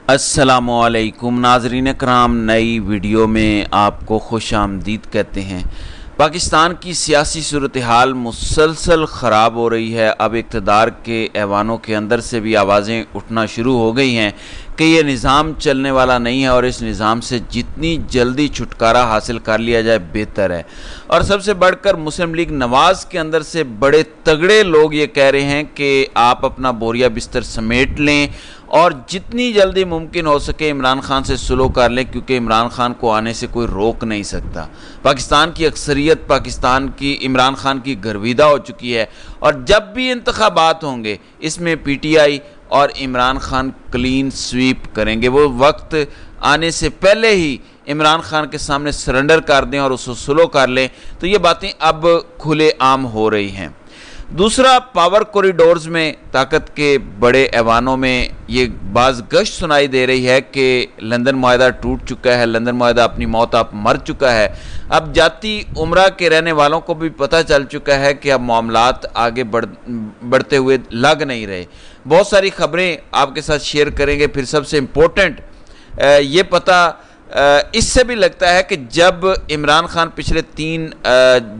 अस्सलामुअलैकुम नाज़रीन कराम, नई वीडियो में आपको खुश आमदीद कहते हैं। पाकिस्तान की सियासी सूरत हाल मुसलसल ख़राब हो रही है। अब इक़्तिदार के ऐवानों के अंदर से भी आवाज़ें उठना शुरू हो गई हैं कि ये निज़ाम चलने वाला नहीं है और इस निज़ाम से जितनी जल्दी छुटकारा हासिल कर लिया जाए बेहतर है। और सबसे बढ़कर मुस्लिम लीग नवाज़ के अंदर से बड़े तगड़े लोग ये कह रहे हैं कि आप अपना बोरिया बिस्तर समेट लें और जितनी जल्दी मुमकिन हो सके इमरान खान से सुलह कर लें, क्योंकि इमरान खान को आने से कोई रोक नहीं सकता। पाकिस्तान की अक्सरियत पाकिस्तान की इमरान खान की गर्विदा हो चुकी है और जब भी इंतखाबात होंगे इसमें पीटीआई और इमरान खान क्लीन स्वीप करेंगे। वो वक्त आने से पहले ही इमरान खान के सामने सरेंडर कर दें और उसको सुलह कर लें, तो ये बातें अब खुले आम हो रही हैं। दूसरा, पावर कॉरिडोर्स में ताकत के बड़े ऐवानों में ये बाज़ गश्त सुनाई दे रही है कि लंदन मुआहदा टूट चुका है, लंदन मुआहदा अपनी मौत आप मर चुका है। अब जाती उम्रा के रहने वालों को भी पता चल चुका है कि अब मामलात आगे बढ़ते हुए लग नहीं रहे। बहुत सारी खबरें आपके साथ शेयर करेंगे। फिर सबसे इम्पोर्टेंट ये पता इससे भी लगता है कि जब इमरान खान पिछले 3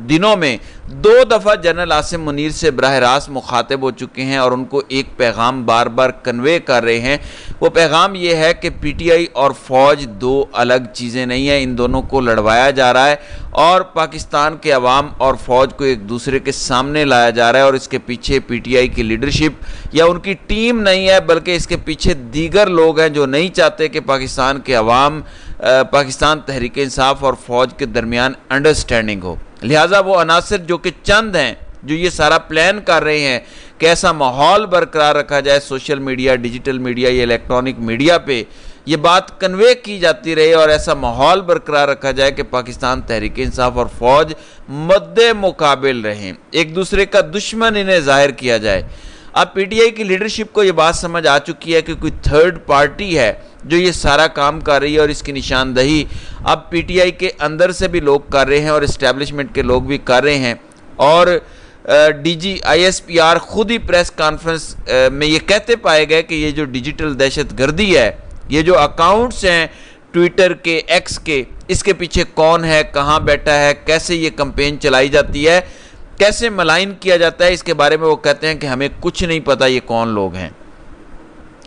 दिनों में 2 दफ़ा जनरल आसिम मुनीर से बराह रास्त मुखातिब हो चुके हैं और उनको एक पैगाम बार बार कन्वे कर रहे हैं। वो पैगाम ये है कि पीटीआई और फ़ौज 2 अलग चीज़ें नहीं हैं, इन दोनों को लड़वाया जा रहा है और पाकिस्तान के अवाम और फ़ौज को एक दूसरे के सामने लाया जा रहा है। और इसके पीछे पीटीआई की लीडरशिप या उनकी टीम नहीं है, बल्कि इसके पीछे दीगर लोग हैं जो नहीं चाहते कि पाकिस्तान के अवाम, पाकिस्तान तहरीक इंसाफ और फ़ौज के दरमियान अंडरस्टैंडिंग हो। लिहाजा वो अनासर जो कि चंद हैं जो ये सारा प्लान कर रहे हैं कि ऐसा माहौल बरकरार रखा जाए, सोशल मीडिया, डिजिटल मीडिया या इलेक्ट्रॉनिक मीडिया पे ये बात कन्वे की जाती रहे और ऐसा माहौल बरकरार रखा जाए कि पाकिस्तान तहरीक इंसाफ और फ़ौज मद्दे मुकाबिल रहें, एक दूसरे का दुश्मन इन्हें ज़ाहिर किया जाए। अब पीटीआई की लीडरशिप को ये बात समझ आ चुकी है कि कोई थर्ड पार्टी है जो ये सारा काम कर रही है और इसकी निशानदही अब पीटीआई के अंदर से भी लोग कर रहे हैं और इस्टेब्लिशमेंट के लोग भी कर रहे हैं। और डीजी ISPR खुद ही प्रेस कॉन्फ्रेंस में ये कहते पाए गए कि ये जो डिजिटल दहशतगर्दी है, ये जो अकाउंट्स हैं ट्विटर के, एक्स के, इसके पीछे कौन है, कहाँ बैठा है, कैसे ये कैंपेन चलाई जाती है, कैसे मलाइन किया जाता है, इसके बारे में वो कहते हैं कि हमें कुछ नहीं पता ये कौन लोग हैं।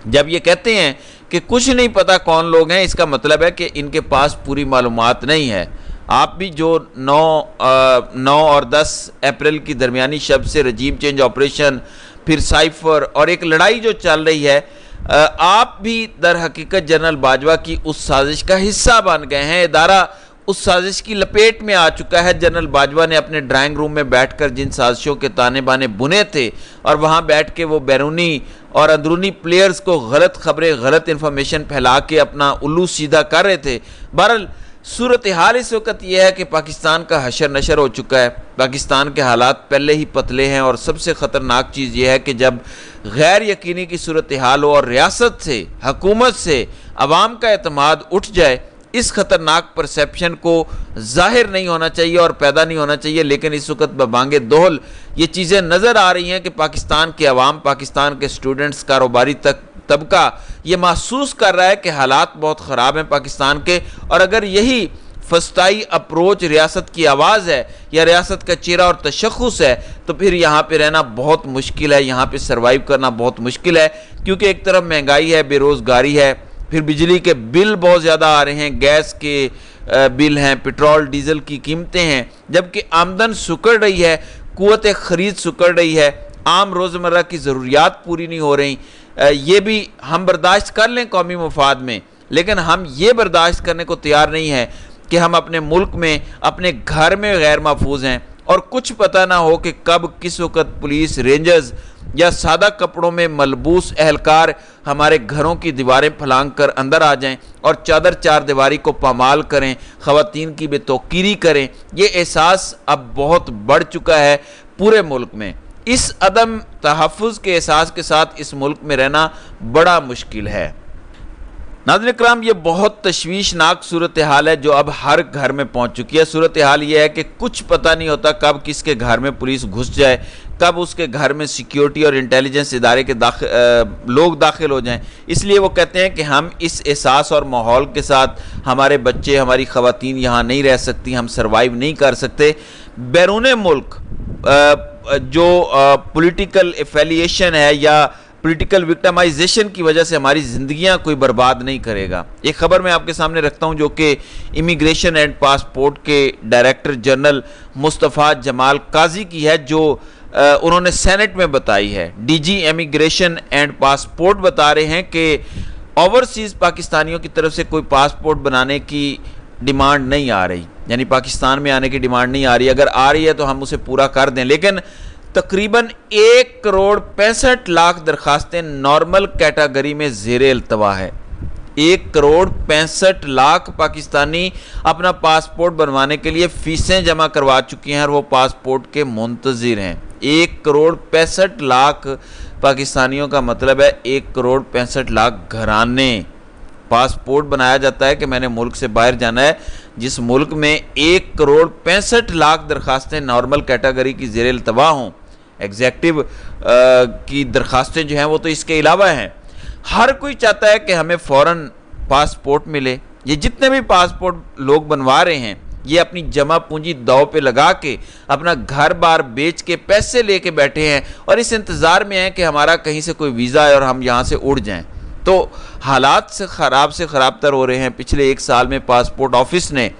जब ये कहते हैं कि कुछ नहीं पता कौन लोग हैं, इसका मतलब है कि इनके पास पूरी मालूमात नहीं है। आप भी जो 9 और 10 अप्रैल की दरमियानी शब से रजीम चेंज ऑपरेशन, फिर साइफर और एक लड़ाई जो चल रही है, आप भी दर हकीकत जनरल बाजवा की उस साजिश का हिस्सा बन गए हैं। इदारा उस साजिश की लपेट में आ चुका है। जनरल बाजवा ने अपने ड्राइंग रूम में बैठकर जिन साजिशों के ताने बाने बुने थे और वहाँ बैठ के वो बैरूनी और अंदरूनी प्लेयर्स को गलत खबरें, गलत इन्फॉर्मेशन फैला के अपना उल्लू सीधा कर रहे थे। बहरहाल सूरत हाल इस वक्त यह है कि पाकिस्तान का हशर नशर हो चुका है। पाकिस्तान के हालात पहले ही पतले हैं और सबसे ख़तरनाक चीज़ यह है कि जब गैर यकीनी की सूरत हाल हो और रियासत से, हुकूमत से अवाम का एतमाद उठ जाए, इस खतरनाक परसेप्शन को जाहिर नहीं होना चाहिए और पैदा नहीं होना चाहिए। लेकिन इस वक्त बबांगे दोहल ये चीज़ें नज़र आ रही हैं कि पाकिस्तान के अवाम, पाकिस्तान के स्टूडेंट्स, कारोबारी तबका ये महसूस कर रहा है कि हालात बहुत ख़राब हैं पाकिस्तान के। और अगर यही फस्ताई अप्रोच रियासत की आवाज़ है या रियासत का चेहरा और तशख़्ख़ुस है, तो फिर यहाँ पे रहना बहुत मुश्किल है, यहाँ पे सर्वाइव करना बहुत मुश्किल है। क्योंकि एक तरफ महंगाई है, बेरोज़गारी है, फिर बिजली के बिल बहुत ज़्यादा आ रहे हैं, गैस के बिल हैं, पेट्रोल डीजल की कीमतें हैं, जबकि आमदन सुकड़ रही है, क़ुव्वत ख़रीद सुकड़ रही है, आम रोज़मर्रा की ज़रूरियात पूरी नहीं हो रही। ये भी हम बर्दाश्त कर लें कौमी मफाद में, लेकिन हम ये बर्दाश्त करने को तैयार नहीं है कि हम अपने मुल्क में, अपने घर में गैर महफूज हैं और कुछ पता ना हो कि कब किस वक़्त पुलिस, रेंजर्स या सादा कपड़ों में मलबूस एहलकार हमारे घरों की दीवारें फलांग कर अंदर आ जाएं और चादर चार दीवारी को पामाल करें, ख़वातीन की बेतौकीरी करें। ये एहसास अब बहुत बढ़ चुका है पूरे मुल्क में। इस अदम तहफ़्फ़ुज़ के एहसास के साथ इस मुल्क में रहना बड़ा मुश्किल है। नाज़रीन इकराम, ये बहुत तशवीशनाक सूरत हाल है जो अब हर घर में पहुंच चुकी है। सूरत हाल ये है कि कुछ पता नहीं होता कब किसके घर में पुलिस घुस जाए, कब उसके घर में सिक्योरिटी और इंटेलिजेंस इदारे के लोग दाखिल हो जाएं। इसलिए वो कहते हैं कि हम इस एहसास और माहौल के साथ हमारे बच्चे, हमारी ख़वातीन यहाँ नहीं रह सकती, हम सर्वाइव नहीं कर सकते। बैरून मुल्क जो पॉलिटिकल एफिलिएशन है या पॉलिटिकल विक्टिमाइजेशन की वजह से हमारी ज़िंदगियां कोई बर्बाद नहीं करेगा। एक खबर मैं आपके सामने रखता हूं जो कि इमिग्रेशन एंड पासपोर्ट के डायरेक्टर जनरल मुस्तफ़ा जमाल काजी की है, जो उन्होंने सेनेट में बताई है। डीजी इमिग्रेशन एंड पासपोर्ट बता रहे हैं कि ओवरसीज़ पाकिस्तानियों की तरफ से कोई पासपोर्ट बनाने की डिमांड नहीं आ रही, यानी पाकिस्तान में आने की डिमांड नहीं आ रही। अगर आ रही है तो हम उसे पूरा कर दें, लेकिन तकरीबन 1,65,00,000 दरखास्तें नॉर्मल कैटेगरी में ज़ेरे अल्तवा है। 1,65,00,000 पाकिस्तानी अपना पासपोर्ट बनवाने के लिए फ़ीसें जमा करवा चुकी हैं और वो पासपोर्ट के मुंतज़िर हैं। 1,65,00,000 पाकिस्तानियों का मतलब है 1,65,00,000 घराने। पासपोर्ट बनाया जाता है कि मैंने मुल्क से बाहर जाना है, जिस मुल्क में 1,65,00,000 दरखास्तें नॉर्मल कैटेगरी की ज़ेरे अल्तवा हों। एग्जेक्टिव की दरखास्तें जो हैं वो तो इसके अलावा हैं। हर कोई चाहता है कि हमें फ़ौरन पासपोर्ट मिले। ये जितने भी पासपोर्ट लोग बनवा रहे हैं, ये अपनी जमा पूंजी दाव पे लगा के अपना घर बार बेच के पैसे लेके बैठे हैं और इस इंतज़ार में हैं कि हमारा कहीं से कोई वीज़ा है और हम यहाँ से उड़ जाएं। तो हालात से ख़राब तर हो रहे हैं। पिछले 1 साल में पासपोर्ट ऑफिस ने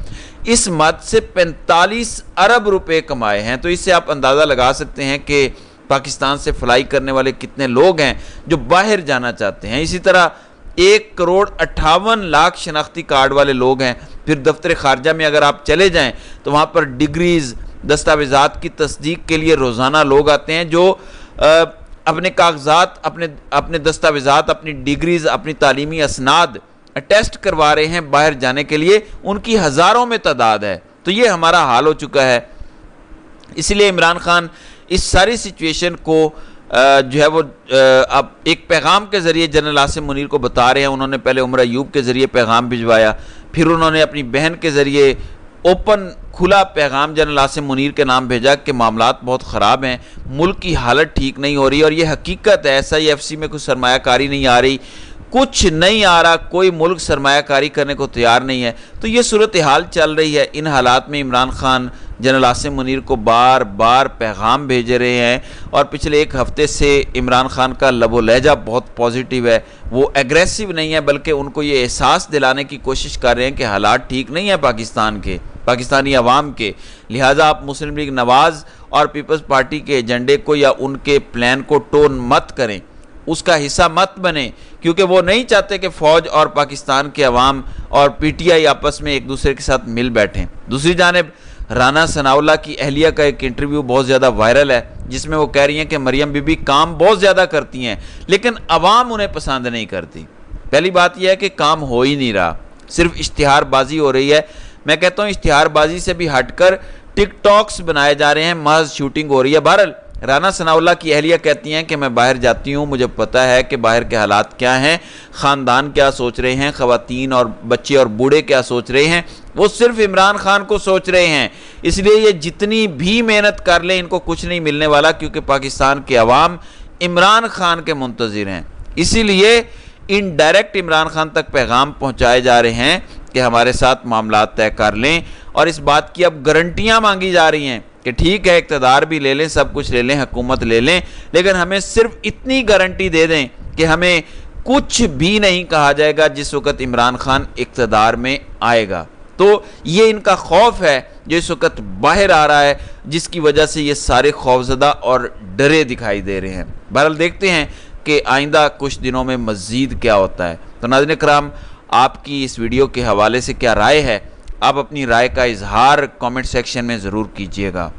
इस मद से 45 अरब रुपए कमाए हैं। तो इससे आप अंदाज़ा लगा सकते हैं कि पाकिस्तान से फ्लाई करने वाले कितने लोग हैं जो बाहर जाना चाहते हैं। इसी तरह 1,58,00,000 शनाख्ती कार्ड वाले लोग हैं। फिर दफ्तर खारजा में अगर आप चले जाएं तो वहाँ पर डिग्रीज़, दस्तावेज़ात की तस्दीक के लिए रोज़ाना लोग आते हैं जो अपने कागजात, अपने दस्तावेज़ात, अपनी डिग्रीज़, अपनी तालीमी असनाद टेस्ट करवा रहे हैं बाहर जाने के लिए। उनकी हज़ारों में तादाद है। तो ये हमारा हाल हो चुका है। इसलिए इमरान खान इस सारी सिचुएशन को जो है वो अब एक पैगाम के ज़रिए जनरल आसिम मुनीर को बता रहे हैं। उन्होंने पहले उमर अयूब के ज़रिए पैगाम भिजवाया, फिर उन्होंने अपनी बहन के ज़रिए ओपन खुला पैगाम जनरल आसिम मुनीर के नाम भेजा कि मामलात बहुत ख़राब हैं, मुल्क की हालत ठीक नहीं हो रही। और ये हकीकत है, SIFC में कुछ सरमायाकारी नहीं आ रही, कुछ नहीं आ रहा, कोई मुल्क सरमायाकारी करने को तैयार नहीं है। तो ये सूरत हाल चल रही है। इन हालात में इमरान खान जनरल आसिम मुनीर को बार बार पैगाम भेज रहे हैं और पिछले 1 हफ़्ते से इमरान खान का लबो लहजा बहुत पॉजिटिव है। वो एग्रेसिव नहीं है, बल्कि उनको ये एहसास दिलाने की कोशिश कर रहे हैं कि हालात ठीक नहीं है पाकिस्तान के, पाकिस्तानी अवाम के। लिहाजा आप मुस्लिम लीग नवाज़ और पीपल्स पार्टी के एजेंडे को या उनके प्लान को टोन मत करें, उसका हिस्सा मत बने, क्योंकि वो नहीं चाहते कि फ़ौज और पाकिस्तान के अवाम और PTI आपस में एक दूसरे के साथ मिल बैठें। दूसरी जानिब राना सनाउल्लाह की अहलिया का एक इंटरव्यू बहुत ज़्यादा वायरल है, जिसमें वो कह रही हैं कि मरियम बीबी काम बहुत ज़्यादा करती हैं लेकिन अवाम उन्हें पसंद नहीं करती। पहली बात यह है कि काम हो ही नहीं रहा, सिर्फ इश्तिहारबाजी हो रही है। मैं कहता हूँ इश्तिहारबाजी से भी हटकर टिकटॉक्स बनाए जा रहे हैं, महज शूटिंग हो रही है। बहरहाल राना सनाउल्लाह की अहलिया कहती हैं कि मैं बाहर जाती हूँ, मुझे पता है कि बाहर के हालात क्या हैं, ख़ानदान क्या सोच रहे हैं, ख़वातीन और बच्चे और बूढ़े क्या सोच रहे हैं। वो सिर्फ इमरान खान को सोच रहे हैं। इसलिए ये जितनी भी मेहनत कर लें इनको कुछ नहीं मिलने वाला, क्योंकि पाकिस्तान के अवाम इमरान खान के मुंतज़िर हैं। इसीलिए इनडायरेक्ट इमरान खान तक पैगाम पहुँचाए जा रहे हैं कि हमारे साथ मामलात तय कर लें। और इस बात की अब गारंटियाँ मांगी जा रही हैं कि ठीक है इक़्तिदार भी ले लें, सब कुछ ले लें, हुकूमत ले लें, लेकिन हमें सिर्फ इतनी गारंटी दे दें कि हमें कुछ भी नहीं कहा जाएगा जिस वक़्त इमरान खान इक़्तिदार में आएगा। तो ये इनका खौफ है जो इस वक़्त बाहर आ रहा है, जिसकी वजह से ये सारे खौफज़दा और डरे दिखाई दे रहे हैं। बहरहाल देखते हैं कि आइंदा कुछ दिनों में मज़ीद क्या होता है। तो नाज़रीन कराम, आपकी इस वीडियो के हवाले से क्या राय है? आप अपनी राय का इजहार कमेंट सेक्शन में ज़रूर कीजिएगा।